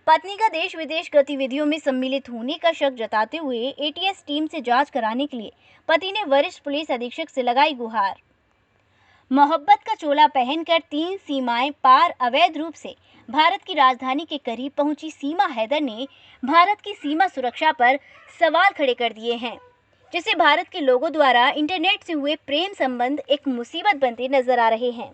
पत्नी का देश विदेश गतिविधियों में सम्मिलित होने का शक जताते हुए एटीएस टीम से जांच कराने के लिए पति ने वरिष्ठ पुलिस अधीक्षक से लगाई गुहार। मोहब्बत का चोला पहनकर 3 सीमाएं पार अवैध रूप से भारत की राजधानी के करीब पहुंची सीमा हैदर ने भारत की सीमा सुरक्षा पर सवाल खड़े कर दिए हैं, जिससे भारत के लोगों द्वारा इंटरनेट से हुए प्रेम संबंध एक मुसीबत बनते नजर आ रहे हैं।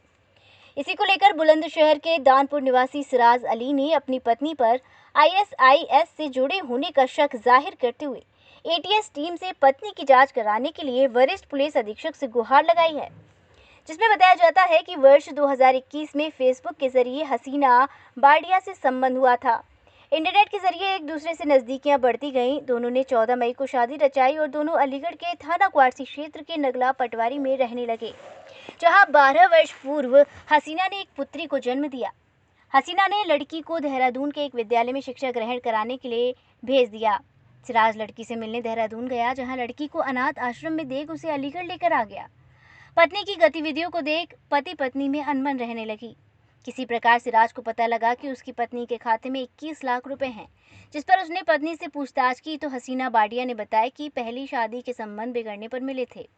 इसी को लेकर बुलंदशहर के दानपुर निवासी सिराज अली ने अपनी पत्नी पर आईएसआईएस से जुड़े होने का शक जाहिर करते हुए एटीएस टीम से पत्नी की जांच कराने के लिए वरिष्ठ पुलिस अधीक्षक से गुहार लगाई है, जिसमें बताया जाता है कि वर्ष 2021 में फेसबुक के जरिए हसीना बाडिया से संबंध हुआ था। इंटरनेट के जरिए एक दूसरे से नज़दीकियां बढ़ती गईं। दोनों ने 14 मई को शादी रचाई और दोनों अलीगढ़ के थाना क्वारसी क्षेत्र के नगला पटवारी में रहने लगे, जहां 12 वर्ष पूर्व हसीना ने एक पुत्री को जन्म दिया। हसीना ने लड़की को देहरादून के एक विद्यालय में शिक्षा ग्रहण कराने के लिए भेज दिया। सिराज लड़की से मिलने देहरादून गया, जहां लड़की को अनाथ आश्रम में देख उसे अलीगढ़ लेकर आ गया। पत्नी की गतिविधियों को देख पति पत्नी में अनबन रहने लगी। किसी प्रकार सिराज को पता लगा कि उसकी पत्नी के खाते में 21 लाख रुपए हैं, जिस पर उसने पत्नी से पूछताछ की तो हसीना बाडिया ने बताया कि पहली शादी के संबंध बिगड़ने पर मिले थे।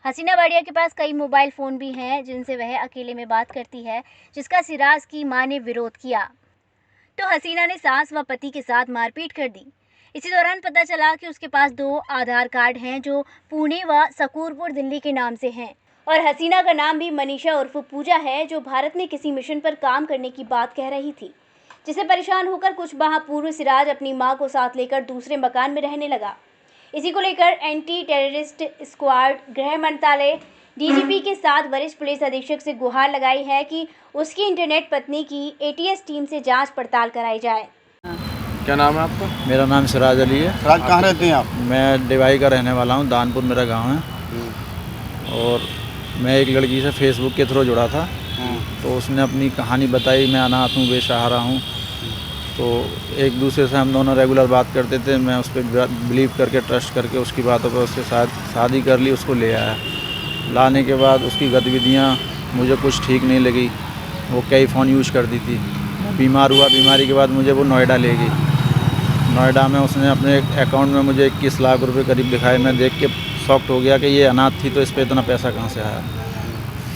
हसीना बाडिया के पास कई मोबाइल फ़ोन भी हैं, जिनसे वह अकेले में बात करती है, जिसका सिराज की मां ने विरोध किया तो हसीना ने सास व पति के साथ मारपीट कर दी। इसी दौरान पता चला कि उसके पास 2 आधार कार्ड हैं, जो पुणे व सकूरपुर दिल्ली के नाम से हैं, और हसीना का नाम भी मनीषा उर्फ पूजा है, जो भारत में किसी मिशन पर काम करने की बात कह रही थी, जिसे परेशान होकर कुछ माह पूर्व सिराज अपनी मां को साथ लेकर दूसरे मकान में रहने लगा। इसी को लेकर एंटी टेररिस्ट स्क्वाड, गृह मंत्रालय, डीजीपी के साथ वरिष्ठ पुलिस अधीक्षक से गुहार लगाई है कि उसकी इंटरनेट पत्नी की एटीएस टीम से जांच पड़ताल कराई जाए। क्या नाम है आपका? मेरा नाम सिराज अली है। सिराज, कहाँ रहते हैं आप? मैं डिवाई का रहने वाला हूँ, दानपुर मेरा गांव है। और मैं एक लड़की से फेसबुक के थ्रू जुड़ा था, तो उसने अपनी कहानी बताई, मैं अनाथ हूँ, बेसहारा हूँ। तो एक दूसरे से हम दोनों रेगुलर बात करते थे। मैं उस पर बिलीव करके, ट्रस्ट करके उसकी बातों पर उसके साथ शादी कर ली, उसको ले आया। लाने के बाद उसकी गतिविधियाँ मुझे कुछ ठीक नहीं लगी। वो कई फ़ोन यूज़ करती थी। बीमार हुआ, बीमारी के बाद मुझे वो नोएडा ले गई। नोएडा में उसने अपने अकाउंट में मुझे 21 लाख रुपए करीब दिखाए। मैं देख के शॉक्ड हो गया कि ये अनाथ थी तो इस पर इतना पैसा कहाँ से आया।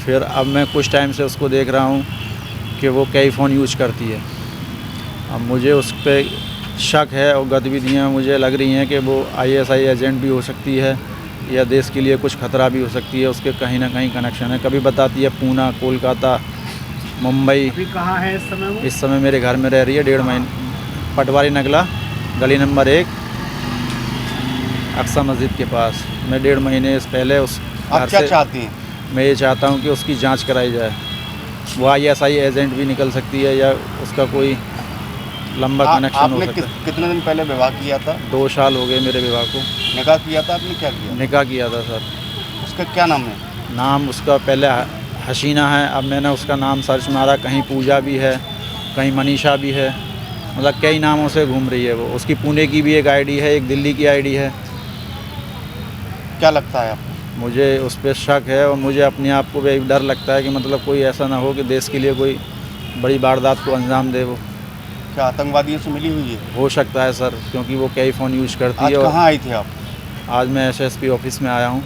फिर अब मैं कुछ टाइम से उसको देख रहा हूँ कि वो कई फ़ोन यूज़ करती है। अब मुझे उस पर शक है और गतिविधियाँ मुझे लग रही हैं कि वो आईएसआई एजेंट भी हो सकती है या देश के लिए कुछ खतरा भी हो सकती है। उसके कहीं ना कहीं कनेक्शन है। कभी बताती है पूना, कोलकाता, मुंबई। अभी कहाँ है इस समय वो? इस समय मेरे घर में रह रही है 1.5 महीने, पटवारी नगला, गली नंबर 1, अक्सा मस्जिद के पास। मैं 1.5 महीने पहले उस आप क्या चाहती हैं? मैं ये चाहता हूँ कि उसकी जांच कराई जाए। वो आईएसआई एजेंट भी निकल सकती है या उसका कोई लंबा कनेक्शन हो सकता है। कितने दिन पहले विवाह किया था? 2 साल हो गए मेरे विवाह को। निकाह किया था आपने? क्या किया? निकाह किया था सर। उसका क्या नाम है? नाम उसका पहले हसीना है। अब मैंने उसका नाम सर्च मारा, कहीं पूजा भी है, कहीं मनीषा भी है, मतलब कई नामों से घूम रही है वो। उसकी पुणे की भी एक आईडी है, एक दिल्ली की आईडी है। क्या लगता है आपको? मुझे उस पर शक है और मुझे अपने आप को भी डर लगता है कि मतलब कोई ऐसा ना हो कि देश के लिए कोई बड़ी वारदात को अंजाम दे। वो क्या आतंकवादियों से मिली हुई है? हो सकता है सर, क्योंकि वो कई फ़ोन यूज़ करती है। आज कहाँ आई थे आप? आज मैं एसएसपी ऑफिस में आया हूँ।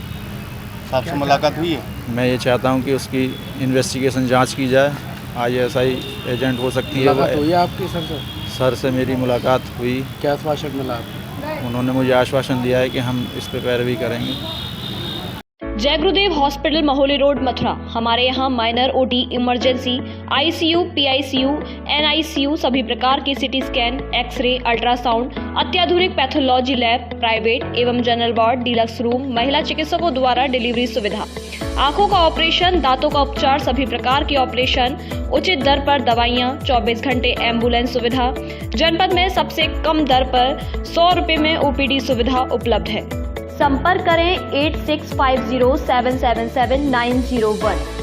साहब से मुलाकात हुई है? मैं ये चाहता हूँ कि उसकी इन्वेस्टिगेशन जांच की जाए। आईएसआई एजेंट हो सकती है। मुलाकात हुई है आपकी सर से? सर से मेरी मुलाकात हुई। क्या आश्वासन मिला आपको? उन्होंने मुझे आश्वासन दिया है कि हम इस पर पैरवी करेंगे। जय गुरुदेव हॉस्पिटल, महोली रोड, मथुरा। हमारे यहाँ minor, OT, emergency, ICU, PICU, NICU, सभी प्रकार की सिटी स्कैन, एक्सरे, अल्ट्रासाउंड, अत्याधुनिक पैथोलॉजी लैब, प्राइवेट एवं जनरल वार्ड, डीलक्स रूम, महिला चिकित्सकों द्वारा डिलीवरी सुविधा, आंखों का ऑपरेशन, दांतों का उपचार, सभी प्रकार के ऑपरेशन, उचित दर पर दवाइयाँ, 24 घंटे एम्बुलेंस सुविधा। जनपद में सबसे कम दर पर 100 रुपए में ओपीडी सुविधा उपलब्ध है। संपर्क करें 8650777901।